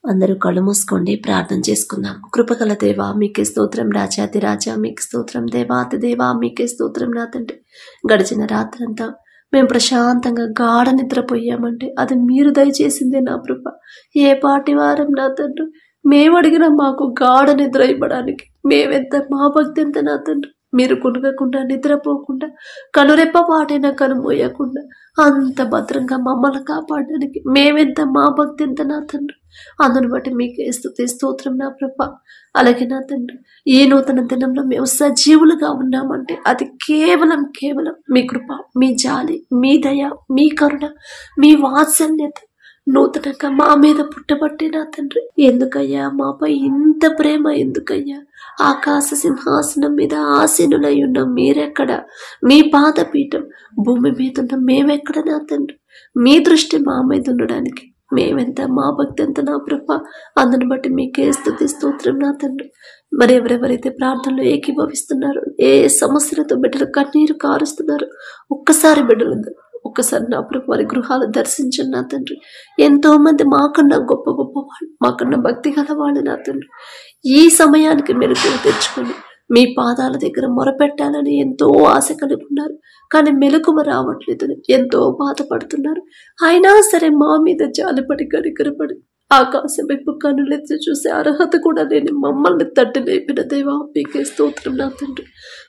అందరూ కళ్ళు మూసుకోండి, ప్రార్థన చేసుకుందాం. కృపగల దేవా మీకే స్తోత్రం, రాజాతి రాజా మీకు స్తోత్రం, దేవాతి దేవా మీకే స్తోత్రం. నా తండ్రి, గడిచిన రాత్రంతా మేము ప్రశాంతంగా గాఢ నిద్రపోయామంటే అది మీరు దయచేసిందే నా కృప. ఏ పాటి వారం నా తండ్రి మేము అడిగిన మాకు గాఢ నిద్ర ఇవ్వడానికి మేమెంత, మా భక్తి ఎంత నా తండ్రి. మీరు కొనగకుండా, నిద్రపోకుండా, కనురెప్ప పాటైనా కనుమోయకుండా అంత భద్రంగా మమ్మల్ని కాపాడడానికి మేమెంత, మా భక్తి ఎంత నా తండ్రి. అందును బట్టి మీకే స్తుతి స్తోత్రం నా ప్రభ. అలాగే నా తండ్రి, ఈ నూతన దినంలో మేము సజీవులుగా ఉన్నామంటే అది కేవలం మీ కృప, మీ జాలి, మీ దయ, మీ కరుణ, మీ వాత్సల్యత నూతనంగా మా మీద పుట్టబట్టే నా తండ్రి. ఎందుకయ్యా మాపై ఇంత ప్రేమ? ఎందుకయ్యా? ఆకాశ సింహాసనం మీద ఆసీనులై ఉన్న మీరెక్కడ? మీ పాదపీఠం భూమి మీద ఉన్న మేమెక్కడ నా తండ్రి? మీ దృష్టి మా మీద ఉండడానికి మేమెంత, మా భక్తి ఎంత నా ప్రభ. అందుని బట్టి మీకే స్తుతి స్తోత్రం నా తండ్రి. మరి ఎవరెవరైతే ప్రార్థనలో ఏకీభవిస్తున్నారు, ఏ సమస్యలతో బిడ్డలు కన్నీరు కారుస్తున్నారు, ఒక్కసారి ఒక్కసారి నా ప్రభు వారి గృహాలు దర్శించండి నా తండ్రి. ఎంతో మంది మాకన్నా గొప్ప వాళ్ళు, మాకన్నా భక్తి గల వాళ్ళు నా తండ్రి ఈ సమయానికి మెలకువ తెచ్చుకొని మీ పాదాల దగ్గర మొరపెట్టాలని ఎంతో ఆశ కలిగి ఉన్నారు. కానీ మెలకువ రావట్లేదు, ఎంతో బాధపడుతున్నారు. అయినా సరే మా మీద జాలిపడి కనికరపడి ఆకాశం వైపు కన్నులెత్తి చూసే అర్హత కూడా లేని మమ్మల్ని తట్టి లేపిన దేవా మీకే స్తోత్రం నా తండ్రి.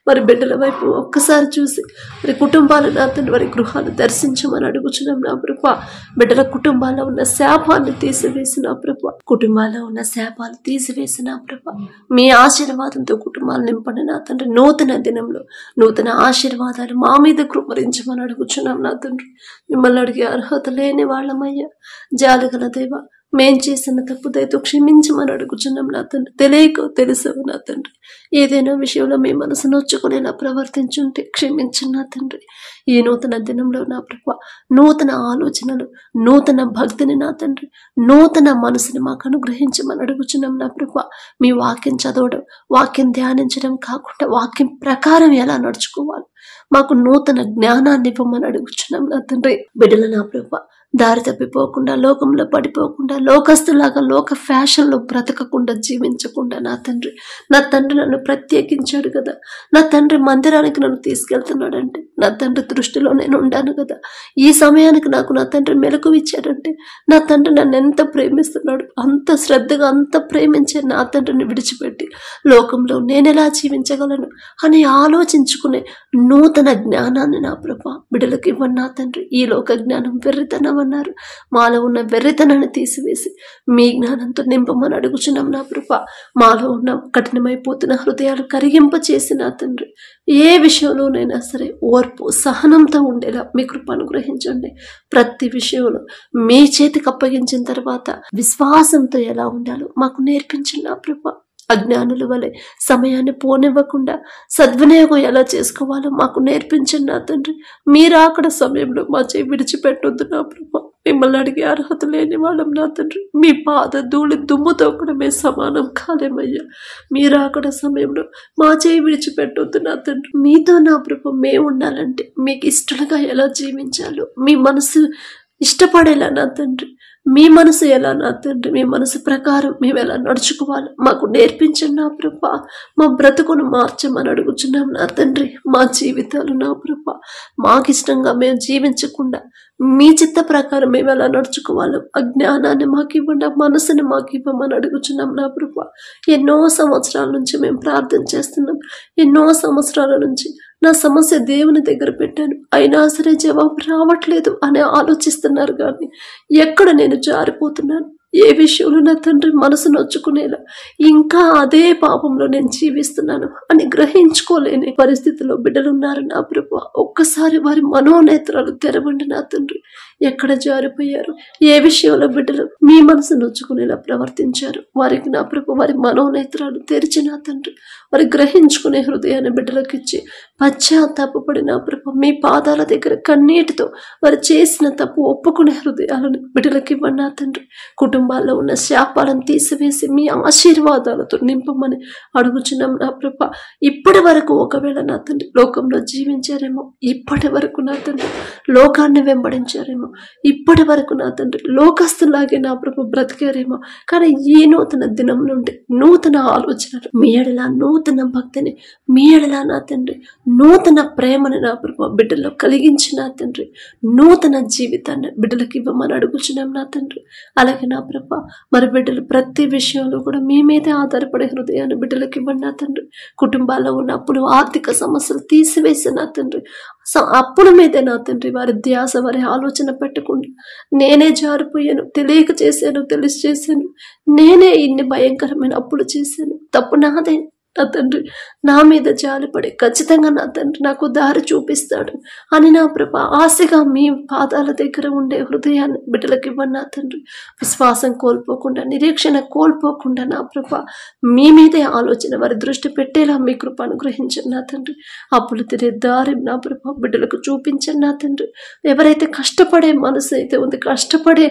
మరి బిడ్డల వైపు ఒక్కసారి చూసి మరి కుటుంబాలు నా తండ్రి వారి గృహాలు దర్శించమని అడుగుచున్నాం నా ప్రభ. బిడ్డల కుటుంబాల్లో ఉన్న శాపాన్ని తీసివేసిన ప్రభ, కుటుంబాల్లో ఉన్న శాపాలు తీసివేసిన ప్రభ. మీ ఆశీర్వాదంతో కుటుంబాలు నింపండి నా తండ్రి. నూతన దినంలో నూతన ఆశీర్వాదాలు మా మీద కృపరించమని అడుగుచున్నాం నా తండ్రి. మిమ్మల్ని అడిగే అర్హత లేని వాళ్ళమయ్యా. జాలిగల దేవా, మేం చేసిన తప్పు దయతో క్షమించమని అడుగుచున్నాం నా తండ్రి. తెలియక తెలుసవు నా తండ్రి, ఏదైనా విషయంలో మీ మనసు నొచ్చుకునేలా ప్రవర్తించుంటే క్షమించు నా తండ్రి. ఈ నూతన దినంలో నా ప్రభ నూతన ఆలోచనలు, నూతన భక్తిని నా తండ్రి, నూతన మనసుని మాకు అనుగ్రహించమని అడుగుచున్నాం నా ప్రభ. మీ వాక్యం చదవడం, వాక్యం ధ్యానించడం కాకుండా వాక్యం ప్రకారం ఎలా నడుచుకోవాలి మాకు నూతన జ్ఞానాన్ని ఇవ్వమని అడుగుచున్నాం నా తండ్రి. బిడ్డలు నా ప్రభ దారి తప్పిపోకుండా, లోకంలో పడిపోకుండా, లోకస్తులాగా లోక ఫ్యాషన్లో బ్రతకకుండా, జీవించకుండా నా తండ్రి నన్ను ప్రత్యేకించాడు కదా. నా తండ్రి మందిరానికి నన్ను తీసుకెళ్తున్నాడంటే నా తండ్రి దృష్టిలో నేను ఉండాను కదా. ఈ సమయానికి నాకు నా తండ్రి మెలకువ ఇచ్చాడంటే నా తండ్రి నన్ను ఎంత ప్రేమిస్తున్నాడు. అంత శ్రద్ధగా, అంత ప్రేమించే నా తండ్రిని విడిచిపెట్టి లోకంలో నేను ఎలా జీవించగలను అని ఆలోచించుకునే నూతన జ్ఞానాన్ని నా ప్రభ బిడ్డలకు ఇవ్వండి నా తండ్రి. ఈ లోక జ్ఞానం వెర్రితనం అన్నారు. మాలో ఉన్న వెర్రితనాన్ని తీసివేసి మీ జ్ఞానంతో నింపమని అడుగుచున్నాం నా ప్రభ. మాలో ఉన్న కఠినమైపోతున్న హృదయాలు కరిగింప చేసి నా తండ్రి ఏ విషయంలోనైనా సరే ఓర్పు, సహనంతో ఉండేలా మీ కృప అనుగ్రహించండి. ప్రతి విషయంలో మీ చేతికి అప్పగించిన తర్వాత విశ్వాసంతో ఎలా ఉండాలో మాకు నేర్పించండి నా ప్రభ. అజ్ఞానుల వలె సమయాన్ని పోనివ్వకుండా సద్వినియోగం ఎలా చేసుకోవాలో మాకు నేర్పించండి నా తండ్రి. మీరు అక్కడ సమయంలో మా చేయి విడిచిపెట్టొద్దు నా ప్రభ. మిమ్మల్ని అడిగే అర్హత లేని వాళ్ళం నా తండ్రి. మీ పాద ధూళి దుమ్ముతో కూడా మేము సమానం కాలేమయ్యా. మీరు అక్కడ సమయంలో మా చేయి విడిచిపెట్టొద్దు నా తండ్రి. మీతో నా ప్రభ మేము ఉండాలంటే మీకు ఇష్టలుగా ఎలా జీవించాలో, మీ మనసు ఇష్టపడేలా నా తండ్రి, మీ మనసు ఎలా నా తండ్రి, మీ మనసు ప్రకారం మేము ఎలా నడుచుకోవాలి మాకు నేర్పించండి నా ప్రభ. మా బ్రతుకును మార్చమని అడుగుచున్నాం నా తండ్రి. మా జీవితాలు నా ప్రభ మాకిష్టంగా మేము జీవించకుండా మీ చిత్త ప్రకారం మేము ఎలా నడుచుకోవాలో ఆ జ్ఞానాన్ని మాకు ఇవ్వండి, ఆ మనసుని మాకు ఇవ్వమని అడుగుచున్నాం నా ప్రభ. ఎన్నో సంవత్సరాల నుంచి మేము ప్రార్థన చేస్తున్నాం. ఎన్నో సంవత్సరాల నుంచి నా సమస్య దేవుని దగ్గర పెట్టాను, అయినా సరే జవాబు రావట్లేదు అని ఆలోచిస్తున్నారు. కానీ ఎక్కడ నేను జారిపోతున్నాను, ఏ విషయంలో నా తండ్రి మనసు నొచ్చుకునేలా ఇంకా అదే పాపంలో నేను జీవిస్తున్నాను అని గ్రహించుకోలేని పరిస్థితిలో బిడ్డలున్నారు నా ప్రభు. ఒక్కసారి వారి మనోనేత్రాలు తెరవండి నా తండ్రి. ఎక్కడ జారిపోయారు, ఏ విషయంలో బిడ్డలు మీ మనసు నొచ్చుకునేలా ప్రవర్తించారు వారికి నా ప్రభు వారి మనోనేత్రాలు తెరిచి నా తండ్రి వారి గ్రహించుకునే హృదయాన్ని బిడ్డలకు ఇచ్చి పశ్చాత్తాపపడి నా ప్రభు మీ పాదాల దగ్గర కన్నీటితో వారు చేసిన తప్పు ఒప్పుకునే హృదయాలను బిడ్డలకి ఇవ్వండి నా తండ్రి. కుటుంబాల్లో ఉన్న శాపాలను తీసివేసి మీ ఆశీర్వాదాలతో నింపమని అడుగుచున్నాం నా ప్రభ. ఇప్పటి వరకు ఒకవేళ నా తండ్రి లోకంలో జీవించారేమో, ఇప్పటి వరకు నా తండ్రి లోకాన్ని వెంబడించారేమో, ఇప్పటి వరకు నా తండ్రి లోకస్తులాగే నా ప్రభు బ్రతికారేమో, కానీ ఈ నూతన దినం నుండి నూతన ఆలోచనలు, మీ ఎడల నూతన భక్తిని, మీ ఎడల నా తండ్రి నూతన ప్రేమని నా ప్రభు బిడ్డల్లో కలిగించి నా తండ్రి నూతన జీవితాన్ని బిడ్డలకి ఇవ్వమని అడుగుచున్నాం నా తండ్రి. అలాగే నా ప్రభు మరి బిడ్డలు ప్రతి విషయంలో కూడా మీ మీదే ఆధారపడే హృదయాన్ని బిడ్డలకి ఇవ్వండి నా తండ్రి. కుటుంబాల్లో ఉన్న అప్పులు, ఆర్థిక సమస్యలు తీసివేసి నా తండ్రి అప్పుల మీదే నా తండ్రి వారి ధ్యాస, వారి ఆలోచన పెట్టకుండా నేనే జారిపోయాను, తెలియక చేశాను, తెలిసి చేశాను, నేనే ఇన్ని భయంకరమైన అప్పులు చేశాను, తప్పు నాదే నా తండ్రి, నా మీద జాలిపడి ఖచ్చితంగా నా తండ్రి నాకు దారి చూపిస్తాడు అని నా ప్రభ ఆశగా మీ పాదాల దగ్గర ఉండే హృదయాన్ని బిడ్డలకి ఇవ్వండి నా తండ్రి. విశ్వాసం కోల్పోకుండా, నిరీక్షణ కోల్పోకుండా నా ప్రభ మీ మీదే ఆలోచన వారి దృష్టి పెట్టేలా మీ కృప అనుగ్రహించండి నా తండ్రి. అప్పులు తినే దారి నా ప్రభ బిడ్డలకు చూపించండి నా తండ్రి. ఎవరైతే కష్టపడే మనసు అయితే ఉంది, కష్టపడే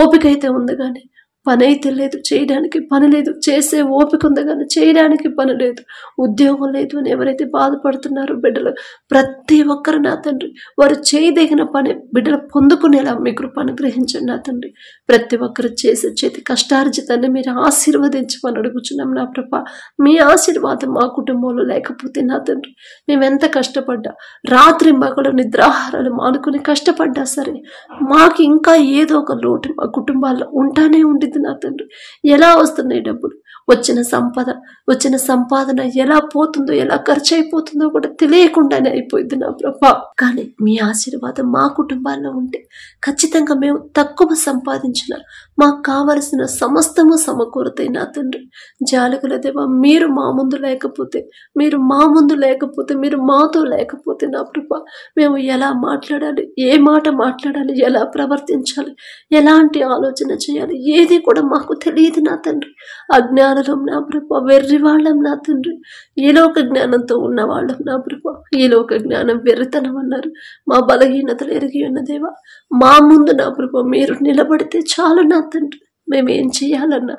ఓపిక అయితే ఉంది, కానీ పని అయితే లేదు, చేయడానికి పని లేదు, చేసే ఓపిక ఉంది కానీ చేయడానికి పని లేదు, ఉద్యోగం లేదు అని ఎవరైతే బాధపడుతున్నారో బిడ్డలు ప్రతి ఒక్కరు నా తండ్రి వారు చేయదగిన పని బిడ్డలు పొందుకునేలా మీ కృప అనుగ్రహించండి నా తండ్రి. ప్రతి ఒక్కరు చేసే చేతి కష్టార్జితాన్ని మీరు ఆశీర్వదించమని అడుగుచున్నాం నా ప్రభ. మీ ఆశీర్వాదం మా కుటుంబంలో లేకపోతే నా తండ్రి మేమెంత కష్టపడ్డా, రాత్రి మగలు నిద్రాహారాలు మానుకుని కష్టపడ్డా సరే మాకు ఇంకా ఏదో ఒక లోటు మా కుటుంబాల్లో ఉంటానే ఉంటుంది నా తండ్రి. ఎలా వస్తున్నాయి డబ్బులు, వచ్చిన సంపాదన ఎలా పోతుందో, ఎలా ఖర్చు అయిపోతుందో కూడా తెలియకుండానే అయిపోయింది నా ప్రభా. కానీ మీ ఆశీర్వాదం మా కుటుంబాల్లో ఉంటే ఖచ్చితంగా మేము తక్కువ సంపాదించిన మాకు కావలసిన సమస్తము సమకూరుతాయి నా తండ్రి. జాలగల దేవా, మీరు మా ముందు లేకపోతే, మీరు మాతో లేకపోతే నా ప్రభా మేము ఎలా మాట్లాడాలి, ఏ మాట మాట్లాడాలి, ఎలా ప్రవర్తించాలి, ఎలాంటి ఆలోచన చేయాలి, ఏది కూడా మాకు తెలియదు నా తండ్రి. అజ్ఞానం నా ప్రభా, వెర్రి వాళ్ళం నా తండ్రి, ఈ లోక జ్ఞానంతో ఉన్నవాళ్ళం నా ప్రభా. ఈ లోక జ్ఞానం వెర్రితనం అన్నారు. మా బలహీనతలు ఎరిగి ఉన్న దేవా, మా ముందు నా ప్రభా మీరు నిలబడితే చాలు నా తండ్రి. మేమేం చేయాలన్నా,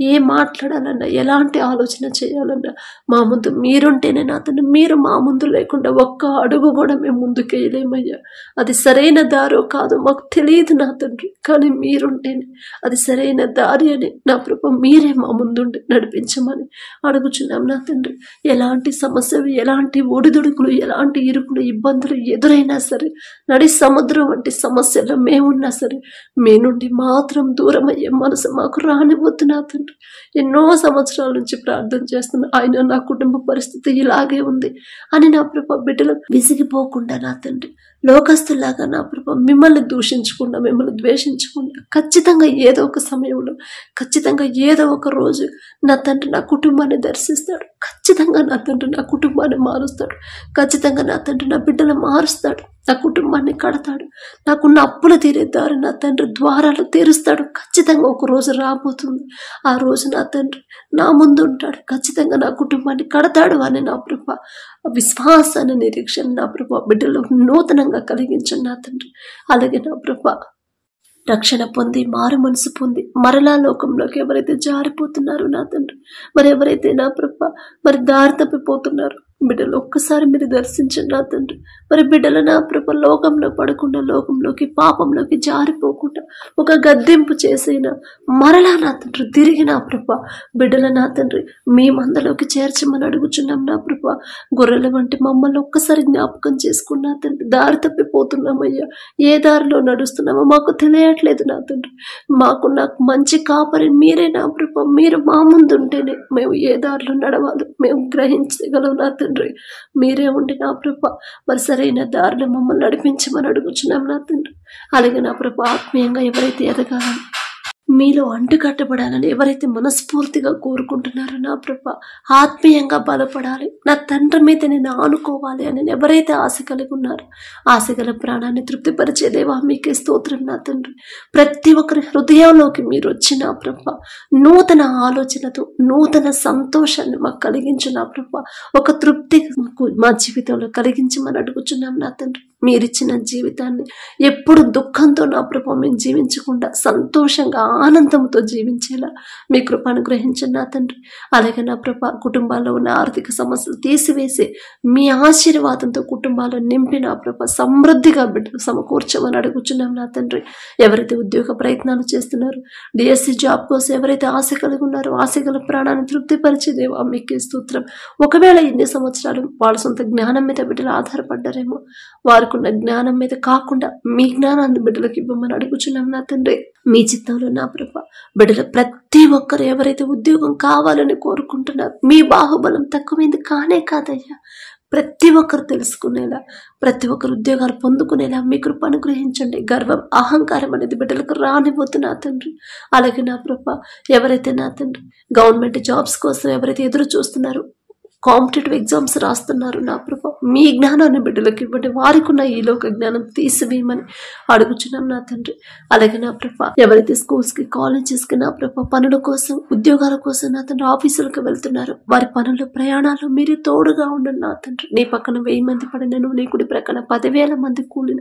ఏం మాట్లాడాలన్నా, ఎలాంటి ఆలోచన చేయాలన్నా మా ముందు మీరుంటేనే నా తండ్రి. మీరు మా ముందు లేకుండా ఒక్క అడుగు కూడా మేము ముందుకు వేయలేమయ్యా. అది సరైన దారో కాదు మాకు తెలియదు నా తండ్రి, కానీ మీరుంటేనే అది సరైన దారి అని నా ప్రభు మీరే మా ముందుండి నడిపించమని అడుగుచున్నాం నా తండ్రి. ఎలాంటి సమస్యలు, ఎలాంటి ఒడిదుడుకులు, ఎలాంటి ఇరుకులు, ఇబ్బందులు ఎదురైనా సరే, నడి సముద్రం వంటి సమస్యలు మేమున్నా సరే మీ నుండి మాత్రం దూరం అయ్యే మనసు మాకు రానివద్దు నా తండ్రి. ఎన్నో సంవత్సరాల నుంచి ప్రార్థన చేస్తున్నా, ఆయన నా కుటుంబ పరిస్థితి ఇలాగే ఉంది అని నా ప్రభు బిడ్డలు విసిగిపోకుండా నా తండ్రి లోకస్తులాగా నా ప్రభు మిమ్మల్ని దూషించకుండా, మిమ్మల్ని ద్వేషించకుండా ఖచ్చితంగా ఏదో ఒక సమయంలో, ఖచ్చితంగా ఏదో ఒక రోజు నా తండ్రి నా కుటుంబాన్ని దర్శిస్తాడు. ఖచ్చితంగా నా తండ్రి నా కుటుంబాన్ని మారుస్తాడు. ఖచ్చితంగా నా తండ్రి నా బిడ్డలు మారుస్తాడు, నా కుటుంబాన్ని కడతాడు. నాకున్న అప్పులు తీరేదారు నా తండ్రి ద్వారాలు తీరుస్తాడు. ఖచ్చితంగా ఒక రోజు రాబోతుంది. ఆ రోజు నా తండ్రి నా ముందు ఉంటాడు. ఖచ్చితంగా నా కుటుంబాన్ని కడతాడు అని నా ప్రభ విశ్వాసాన్ని, నిరీక్షణ నా ప్రభ బిడ్డలు నూతనంగా కలిగించండి నా తండ్రి. అలాగే నా ప్రభ రక్షణ పొంది, మారు మనసు పొంది మరలా లోకంలోకి ఎవరైతే జారిపోతున్నారో నా తండ్రి, మరి ఎవరైతే నా ప్రభ మరి దారి తప్పిపోతున్నారు బిడ్డలు ఒక్కసారి మీరు దర్శించండి నా తండ్రి. మరి బిడ్డలు నా ప్రభ లోకంలో పడకుండా, లోకంలోకి పాపంలోకి జారిపోకుండా ఒక గద్దెంపు చేసిన మరలా నా తండ్రి తిరిగి నా ప్రభ బిడ్డల నా తండ్రి మీ మందలోకి చేర్చమని అడుగుచున్నాం నా ప్రభ. గొర్రెల వంటి మమ్మల్ని ఒక్కసారి జ్ఞాపకం చేసుకున్నా తండ్రి. దారి తప్పిపోతున్నామయ్యా, ఏ దారిలో నడుస్తున్నామో మాకు తెలియట్లేదు నా తండ్రి. నాకు మంచి కాపరి మీరే నా ప్రభ. మీరు మా ముందు ఉంటేనే మేము ఏ దారిలో నడవాలో మేము గ్రహించగలం నా తండ్రి. మీరే ఉండి నా ప్రభ మరి సరైన దారిలో మమ్మల్ని నడిపించమని అడుగుచున్నాం నా తండ్రి. అలాగే నా ప్రభ ఆత్మీయంగా ఎవరైతే ఎదగాలని, మీలో అంటుకట్టబడాలని ఎవరైతే మనస్ఫూర్తిగా కోరుకుంటున్నారో నా ప్రభ ఆత్మీయంగా బలపడాలి, నా తండ్రి మీద నేను ఆనుకోవాలి అని ఎవరైతే ఆశ కలిగి ఉన్నారో, ఆశగల ప్రాణాన్ని తృప్తిపరిచే దేవా మీకే స్తోత్రం నా తండ్రి. ప్రతి ఒక్కరి హృదయంలోకి మీరు వచ్చి నా ప్రభ నూతన ఆలోచనతో, నూతన సంతోషాన్ని మాకు కలిగించు నా ప్రభ. ఒక తృప్తి మా జీవితంలో కలిగించమని అడుగుచున్నాం నా తండ్రి. మీరిచ్చిన జీవితాన్ని ఎప్పుడు దుఃఖంతో నా ప్రభా మేము జీవించకుండా సంతోషంగా ఆనందంతో జీవించేలా మీ కృప అనుగ్రహించండి నా తండ్రి. అలాగే నా ప్రభా కుటుంబాల్లో ఉన్న ఆర్థిక సమస్యలు తీసివేసి మీ ఆశీర్వాదంతో కుటుంబాలను నింపి నా ప్రభా సమృద్ధిగా బిడ్డలు సమకూర్చమని అడుగుచున్నాం నా తండ్రి. ఎవరైతే ఉద్యోగ ప్రయత్నాలు చేస్తున్నారు, డిఎస్సి జాబ్ కోసం ఎవరైతే ఆశ కలిగి ఉన్నారో ఆశ గల ప్రాణాన్ని తృప్తిపరిచే దేవా మీకే స్తోత్రం. ఒకవేళ ఇన్ని సంవత్సరాలు వాళ్ళ సొంత జ్ఞానం మీద బిడ్డలు ఆధారపడ్డారేమో, వారికి ఉన్న జ్ఞానం మీద కాకుండా మీ జ్ఞానాన్ని బిడ్డలకు ఇవ్వమని అడుగుచున్నాం నా తండ్రి. మీ చిత్తంలో నా ప్రభ బిడ్డలు ప్రతి ఒక్కరు ఎవరైతే ఉద్యోగం కావాలని కోరుకుంటున్నారు, మీ బాహుబలం తక్కువైంది కానే కాదయ్యా. ప్రతి ఒక్కరు తెలుసుకునేలా, ప్రతి ఒక్కరు ఉద్యోగాలు పొందుకునేలా మీ కృప అనుగ్రహించండి. గర్వం అహంకారం అనేది బిడ్డలకు రానివ్వద్దు నా తండ్రి. అలాగే నా ప్రభ ఎవరైతే నా తండ్రి గవర్నమెంట్ జాబ్స్ కోసం ఎవరైతే ఎదురు చూస్తున్నారో, కాంపిటేటివ్ ఎగ్జామ్స్ రాస్తున్నారు నా ప్రభా, మీ జ్ఞానాన్ని బిడ్డలకు ఇవ్వండి. వారికి ఉన్న ఈ లోక జ్ఞానం తీసివేయమని అడుగుచున్నాం నా తండ్రి. అలాగే నా ప్రభా ఎవరైతే స్కూల్స్కి కాలేజెస్కి నా ప్రభా పనుల కోసం ఉద్యోగాల కోసం నా తండ్రి ఆఫీసులకు వెళ్తున్నారు, వారి పనుల ప్రయాణాలు మీరే తోడుగా ఉండండి నా తండ్రి. నీ పక్కన 1000 మంది పడినను, నీ కుడి ప్రక్కన 10,000 మంది కూలిన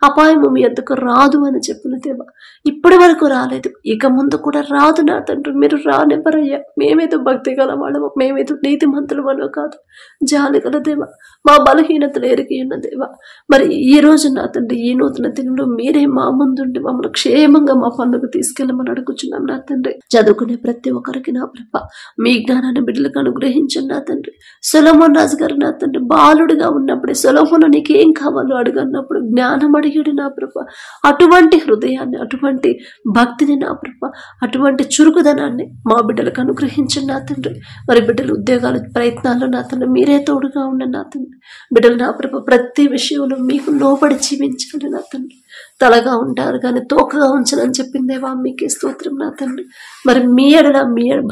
అపాయము మీ ఎందుకు రాదు అని చెప్పిన దేవా, ఇప్పటి వరకు రాలేదు, ఇక ముందు కూడా రాదు నా తండ్రి. మీరు రానివ్వరయ్యా. మేమేదో భక్తి గల వాళ్ళము, మేమేదో నీతి మంతులు వాళ్ళం కాదు. జాలి గల దేవా, మా బలహీనతలు ఎరిగి ఉన్న దేవా, మరి ఈ రోజు నా తండ్రి ఈ నూతన దినంలో మీరే మా ముందుండి మమ్మల్ని క్షేమంగా మా పనులకు తీసుకెళ్ళమని అడుగుచున్నాం నా తండ్రి. చదువుకునే ప్రతి ఒక్కరికి నా ప్రభ మీ జ్ఞానాన్ని బిడ్డలకు అనుగ్రహించండి నా తండ్రి. సొలొమోన్ రాజు గారు నా తండ్రి బాలుడిగా ఉన్నప్పుడే సొలొమోను నీకేం కావాలో అడుగన్నప్పుడు జ్ఞానం అడిగాడు నా ప్రభ. అటువంటి హృదయాన్ని, అటువంటి భక్తిని నా ప్రభ, అటువంటి చురుకుదనాన్ని మా బిడ్డలకు అనుగ్రహించండి నా తండ్రి. మరి బిడ్డలు ఉద్యోగాలు ప్రయత్నాల్లో నా తండ్రి మీరే తోడుగా ఉండండి నా తండ్రి. బిడ్డలు నా ప్రభ ప్రతి విషయంలో మీకు లోబడి జీవించండి నా తండ్రి. తలగా ఉంటారు కానీ తోకగా ఉంచనని చెప్పిందేవా మీకే స్తోత్రం నా తండ్రి. మరి మీ ఎడల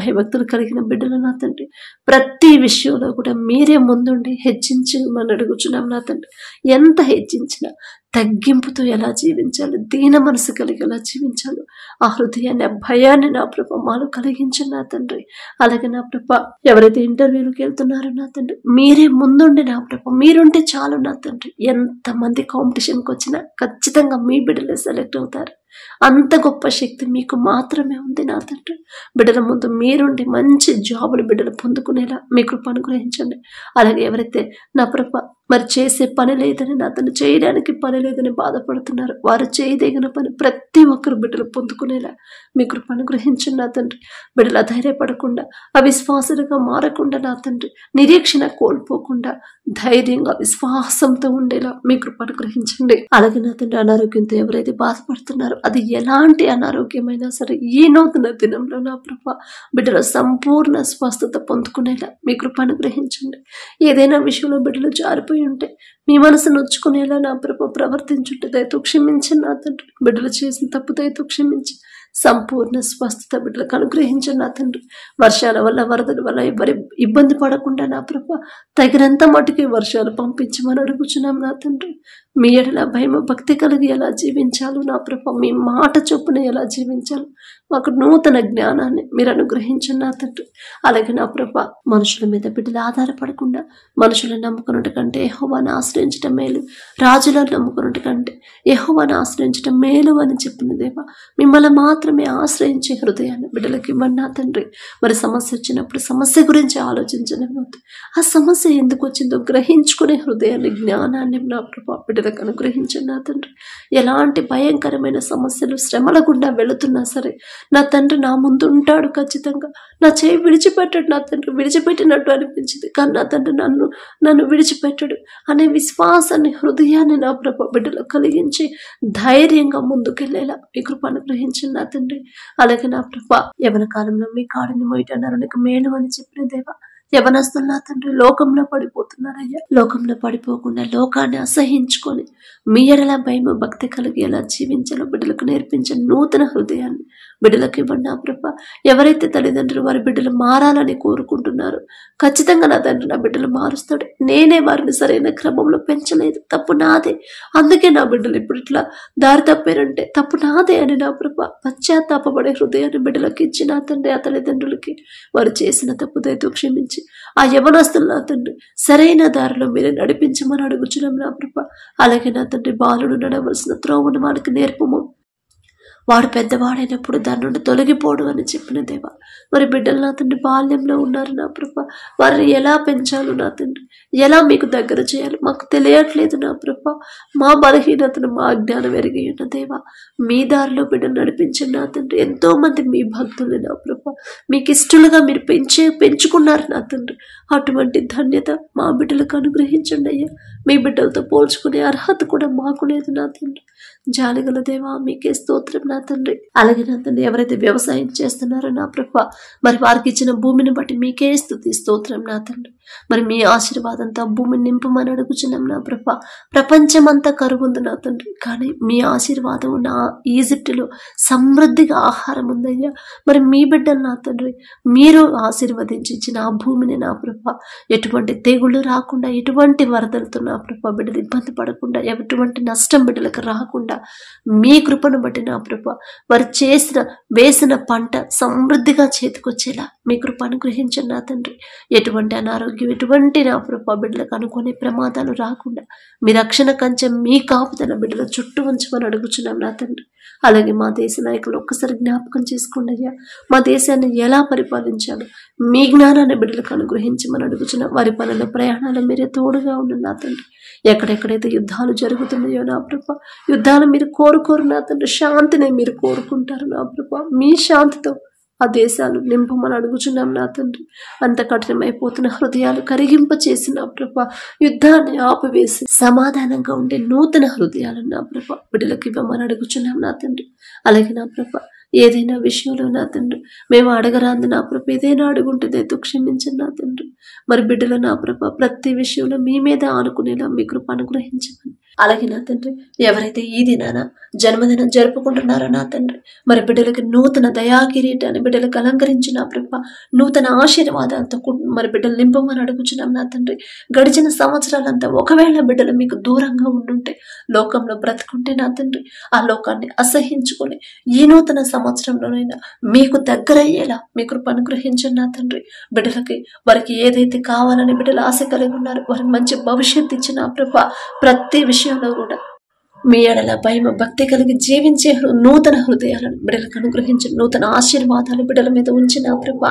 భయభక్తులు కలిగిన బిడ్డలు నా తండ్రి ప్రతి విషయంలో కూడా మీరే ముందుండి హెచ్చించమని అడుగుచున్నాం నా తండ్రి. ఎంత హెచ్చించినా తగ్గింపుతో ఎలా జీవించాలి, దీన మనసు కలిగి ఎలా జీవించాలి, ఆ హృదయాన్ని, ఆ భయాన్ని నా ప్రభ మాలో కలిగించండి నా తండ్రి. అలాగే నా ప్రభ ఎవరైతే ఇంటర్వ్యూలకు వెళ్తున్నారో నా తండ్రి మీరే ముందుండి నా ప్రభ, మీరుంటే చాలు నా తండ్రి. ఎంతమంది కాంపిటీషన్కి వచ్చినా ఖచ్చితంగా మీ బిడ్డలే సెలెక్ట్ అవుతారు. అంత గొప్ప శక్తి మీకు మాత్రమే ఉంది నా తండ్రి. బిడ్డల ముందు మీరుండి మంచి జాబులు బిడ్డలు పొందుకునేలా మీ కృప అనుగ్రహించండి. అలాగే ఎవరైతే నా ప్రభ మరి చేసే పని లేదని, నా తను చేయడానికి పని లేదని బాధపడుతున్నారు, వారు చేయదగిన పని ప్రతి ఒక్కరు బిడ్డలు పొందుకునేలా మీ కృప అనుగ్రహించండి నా తండ్రి. బిడ్డలు అధైర్యపడకుండా, అవిశ్వాసులుగా మారకుండా నా తండ్రి, నిరీక్షణ కోల్పోకుండా ధైర్యంగా విశ్వాసంతో ఉండేలా మీ కృప అనుగ్రహించండి. అలాగే నా తండ్రి అనారోగ్యంతో ఎవరైతే బాధపడుతున్నారో, అది ఎలాంటి అనారోగ్యమైనా సరే ఈ నూతన దినంలో నా ప్రభ బిడ్డల సంపూర్ణ స్వస్థత పొందుకునేలా మీ కృప అనుగ్రహించండి. ఏదైనా విషయంలో బిడ్డలు జారిపోయి ఉంటే, మీ మనసు నొచ్చుకునేలా నా ప్రభ ప్రవర్తించుంటే దయతో క్షమించండి నా తండ్రి. బిడ్డలు చేసిన తప్పు దయతో క్షమించి సంపూర్ణ స్వస్థత బిడ్డలకు అనుగ్రహించండి నా తండ్రి. వర్షాల వల్ల, వరదల వల్ల ఎవరి ఇబ్బంది పడకుండా నా ప్రభ తగినంత మటుకి వర్షాలు పంపించమని అడుగుచున్నాం నా తండ్రి. మీ ఎడల భయం భక్తి కలిగి ఎలా జీవించాలో నా ప్రభ, మీ మాట చొప్పున ఎలా జీవించాలో మాకు నూతన జ్ఞానాన్ని మీరు అనుగ్రహించండి నా తండ్రి. అలాగే నా ప్రభ మనుషుల మీద బిడ్డలు ఆధారపడకుండా మనుషులను నమ్ముకున్నట్టు కంటే యెహోవాను ఆశ్రయించడం మేలు, రాజులను నమ్ముకున్నట్టు కంటే యెహోవాను ఆశ్రయించడం మేలు అని చెప్పిన దేవా, మిమ్మల్ని మాత్రమే ఆశ్రయించే హృదయాన్ని బిడ్డలకు ఇవ్వండి నా తండ్రి. మరి సమస్య వచ్చినప్పుడు సమస్య గురించి ఆలోచించనివ్వద్దు, ఆ సమస్య ఎందుకు వచ్చిందో గ్రహించుకునే హృదయాన్ని, జ్ఞానాన్ని నా ప్రభ బిడ్డలకు అనుగ్రహించండి నా తండ్రి. ఎలాంటి భయంకరమైన సమస్యలు, శ్రమల గుండా వెళుతున్నా సరే నా తండ్రి నా ముందు ఉంటాడు ఖచ్చితంగా. నా చేయి విడిచిపెట్టాడు నా తండ్రి, విడిచిపెట్టినట్టు అనిపించింది కానీ నా తండ్రి నన్ను విడిచిపెట్టాడు అనే విశ్వాసాన్ని, హృదయాన్ని నా ప్రభ బిడ్డలు కలిగించి ధైర్యంగా ముందుకెళ్ళేలా మీ కృప అనుగ్రహించండి నా తండ్రి. అలాగే నా ప్రభ యవన కాలంలో మీ కాడిని మోయటన్నారు నీకు మేలు అని చెప్పిన దేవా, యవనస్తులు నా తండ్రి లోకంలో పడిపోతున్నారయ్యా. లోకంలో పడిపోకుండా లోకాన్ని అసహించుకొని మీ ఎడల భయం భక్తి కలిగి ఎలా జీవించాలో బిడ్డలకు నేర్పించే నూతన హృదయాన్ని బిడ్డలకు ఇవ్వండి నా ప్రభ. ఎవరైతే తల్లిదండ్రులు వారి బిడ్డలు మారాలని కోరుకుంటున్నారో ఖచ్చితంగా నా తండ్రి నా బిడ్డలు మారుస్తాడు. నేనే వారిని సరైన క్రమంలో పెంచలేదు, తప్పు నాదే, అందుకే నా బిడ్డలు ఇప్పుడు ఇట్లా దారి తప్పారంటే తప్పు నాదే అని నా ప్రభ పశ్చాత్తాపడే హృదయాన్ని బిడ్డలకు ఇచ్చి నా తండ్రి ఆ తల్లిదండ్రులకి వారు చేసిన తప్పు దయతో క్షమించి ఆ యవనస్తులు నా తండ్రి సరైన దారిలో మీరు నడిపించమని అడుగుచున్నాం నా ప్రభ. అలాగే నా తండ్రి బాలుడు నడవలసిన త్రోవను మనకు నేర్పము. వాడు పెద్దవాడైనప్పుడు దాని నుండి తొలగిపోడు అని చెప్పిన దేవా, మరి బిడ్డలు నా తండ్రి బాల్యంలో ఉన్నారు నా ప్రభ. వారిని ఎలా పెంచాలో నా తండ్రి, ఎలా మీకు దగ్గర చేయాలి మాకు తెలియట్లేదు నా ప్రభ. మా బలహీనతను మా అజ్ఞానం ఎరిగి ఉన్న దేవా, మీ దారిలో బిడ్డలు నడిపించండి నా తండ్రి. ఎంతో మంది మీ భక్తులు నా ప్రభ, మీకు ఇష్టలుగా మీరు పెంచుకున్నారు నా తండ్రి. అటువంటి ధన్యత మా బిడ్డలకు అనుగ్రహించండి అయ్యా. మీ బిడ్డలతో పోల్చుకునే అర్హత కూడా మాకు లేదు నా తండ్రి. జాలిగల దేవా మీకే స్తోత్రం నా తండ్రి. అలాగే నా తండ్రి ఎవరైతే వ్యవసాయం చేస్తున్నారో నా ప్రభ, మరి వారికి ఇచ్చిన భూమిని బట్టి మీకే స్తుతి స్తోత్రం నా తండ్రి. మరి మీ ఆశీర్వాదంతో భూమిని నింపమని అడుగుచున్నాం నా ప్రభ. ప్రపంచమంతా కరువు ఉంది నా తండ్రి, కానీ మీ ఆశీర్వాదం ఉన్న ఈజిప్టులో సమృద్ధిగా ఆహారం ఉందయ్యా. మరి మీ బిడ్డలు నా తండ్రి మీరు ఆశీర్వదించి ఇచ్చిన ఆ భూమిని నా ప్రభ, ఎటువంటి తెగుళ్ళు రాకుండా, ఎటువంటి వరదలతో నా ప్రభ బిడ్డలు ఇబ్బంది పడకుండా, ఎటువంటి నష్టం బిడ్డలకు రాకుండా మీ కృపను బట్టి నా ప్రభ వారు వేసిన పంట సమృద్ధిగా చేతికొచ్చేలా మీ కృప అనుగ్రహించండి నా తండ్రి. ఎటువంటి అనారోగ్యం, ఎటువంటి నా ప్రభ బిడ్డలకు అనుకునే ప్రమాదాలు రాకుండా మీ రక్షణ కంచె, మీ కాపుదల బిడ్డల చుట్టూ ఉంచమని అడుగుచున్నాం నా తండ్రి. అలాగే మా దేశ నాయకులు ఒక్కసారి జ్ఞాపకం చేసుకోండి అయ్యా. మా దేశాన్ని ఎలా పరిపాలించాలో మీ జ్ఞానాన్ని బిడ్డలకు అనుగ్రహించమని అడుగుచున్నాం. వారి పనుల ప్రయాణాలు మీరే తోడుగా ఉండండి నా తండ్రి. ఎక్కడెక్కడైతే యుద్ధాలు జరుగుతున్నాయో నా ప్రభ, యుద్ధాలు మీరు కోరుకోరు నా తండ్రి, శాంతిని మీరు కోరుకుంటారు నా ప్రభ. మీ శాంతితో ఆ దేశాలు నింపమని అడుగుచున్నాం నా తండ్రి. అంత కఠినమైపోతున్న హృదయాలు కరిగింప చేసిన ప్రభ, యుద్ధాన్ని ఆపివేసి సమాధానంగా ఉండే నూతన హృదయాలను నా ప్రభ బిడ్డలకు ఇవ్వమని అడుగుచున్నాం నా తండ్రి. అలాగే నా ప్రభ ఏదైనా విషయంలో నా తండ్రి మేము అడగరాంది నా ప్రభ, ఏదైనా అడుగుంటే దయతో క్షమించండి నా తండ్రి. మరి బిడ్డలు నా ప్రభ ప్రతి విషయంలో మీ మీద ఆనుకునేలా మీ కృప అనుగ్రహించమని. అలాగే నా తండ్రి ఎవరైతే ఈ దినాన జన్మదినం జరుపుకుంటున్నారో నా తండ్రి, మరి బిడ్డలకి నూతన దయా కిరీటాన్ని బిడ్డలకు అలంకరించిన ప్రభ, నూతన ఆశీర్వాదాలతో మరి బిడ్డలు నింపమని అడుగుచున్నాం నా తండ్రి. గడిచిన సంవత్సరాలంతా ఒకవేళ బిడ్డలు మీకు దూరంగా ఉండుంటే, లోకంలో బ్రతుకుంటే నా తండ్రి, ఆ లోకాన్ని అసహించుకొని ఈ నూతన సంవత్సరంలోనైనా మీకు దగ్గరయ్యేలా మీ కృప అనుగ్రహించండి నా తండ్రి. బిడ్డలకి వారికి ఏదైతే కావాలని బిడ్డలు ఆశ కలిగి ఉన్నారు, వారికి మంచి భవిష్యత్తు ఇచ్చిన ప్రభ, ప్రతి విషయంలో కూడా మీ ఎడల భయం భక్తి కలిగి జీవించే నూతన హృదయాలను బిడ్డలకు అనుగ్రహించి, నూతన ఆశీర్వాదాలు బిడ్డల మీద ఉంచిన ప్రభ,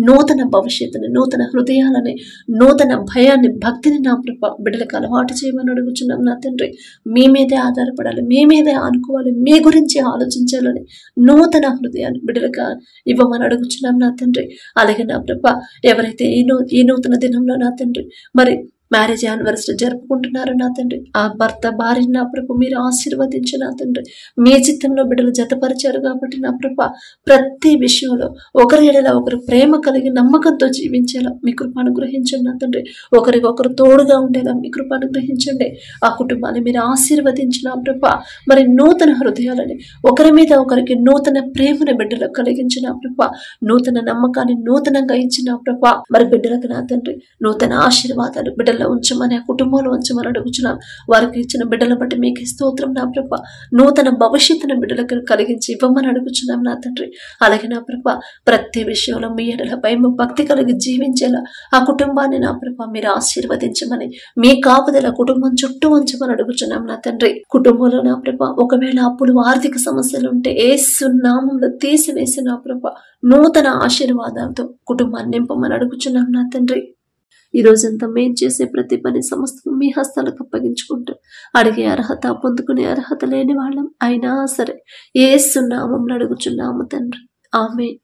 నూతన భవిష్యత్తుని, నూతన హృదయాలని, నూతన భయాన్ని, భక్తిని నా ప్రభ బిడ్డలకు అలవాటు చేయమని అడుగుచున్నాం నా తండ్రి. మీ మీదే ఆధారపడాలి, మీ మీదే ఆనుకోవాలి, మీ గురించి ఆలోచించాలని నూతన హృదయాన్ని బిడ్డలకు ఇవ్వమని అడుగుచున్నాం నా తండ్రి. అలాగే నా ప్రభ ఎవరైతే ఈ నూతన దినంలో నా తండ్రి మరి మ్యారేజ్ యానివర్సరీ జరుపుకుంటున్నారు నా తండ్రి, ఆ భర్త భార్య నా ప్రభ మీరు ఆశీర్వదించి నా తండ్రి, మీ చిత్తంలో బిడ్డలు జతపరిచారు కాబట్టి నా ప్రభ ప్రతి విషయంలో ఒకరి ఎడల ఒకరు ప్రేమ కలిగి నమ్మకంతో జీవించేలా మీ కృప అనుగ్రహించండి నా తండ్రి. ఒకరికొకరు తోడుగా ఉండేలా మీ కృప అనుగ్రహించండి. ఆ కుటుంబాన్ని మీరు ఆశీర్వదించిన ప్రభ, మరి నూతన హృదయాలని, ఒకరి మీద ఒకరికి నూతన ప్రేమను బిడ్డలకు కలిగించిన ప్రభ, నూతన నమ్మకాన్ని నూతనంగా ఇచ్చిన ప్రభ, మరి బిడ్డలకు నా తండ్రి నూతన ఆశీర్వాదాలు బిడ్డల ఉంచమని, ఆ కుటుంబంలో ఉంచమని అడుగుచున్నాం. వారికి ఇచ్చిన బిడ్డల బట్టి మీకు స్తోత్రం నా ప్రభ. నూతన భవిష్యత్తును బిడ్డలకు కలిగించి ఇవ్వమని అడుగుచున్నాం నా తండ్రి. అలాగే నా ప్రభ ప్రతి విషయంలో మీ ఎడల భయం భక్తి కలిగి జీవించేలా ఆ కుటుంబాన్ని నా ప్రభ మీరు ఆశీర్వదించమని, మీ కాపుదల కుటుంబం చుట్టూ ఉంచమని అడుగుచున్నాం నా తండ్రి. కుటుంబంలో నా ప్రభ ఒకవేళ అప్పులు, ఆర్థిక సమస్యలు ఉంటే యేసు నామములో తీసివేసి నా ప్రభ నూతన ఆశీర్వాదాలతో కుటుంబాన్ని నింపమని అడుగుచున్నాం నా తండ్రి. ఈ రోజంతా మేం చేసే ప్రతి పని సమస్తం మీ హస్తాలకు అప్పగించుకుంటూ, అడిగే అర్హత పొందుకునే అర్హత లేని వాళ్ళం అయినా సరే యేసు నామములో అడుగుచున్నాము తండ్రి. ఆమేన్.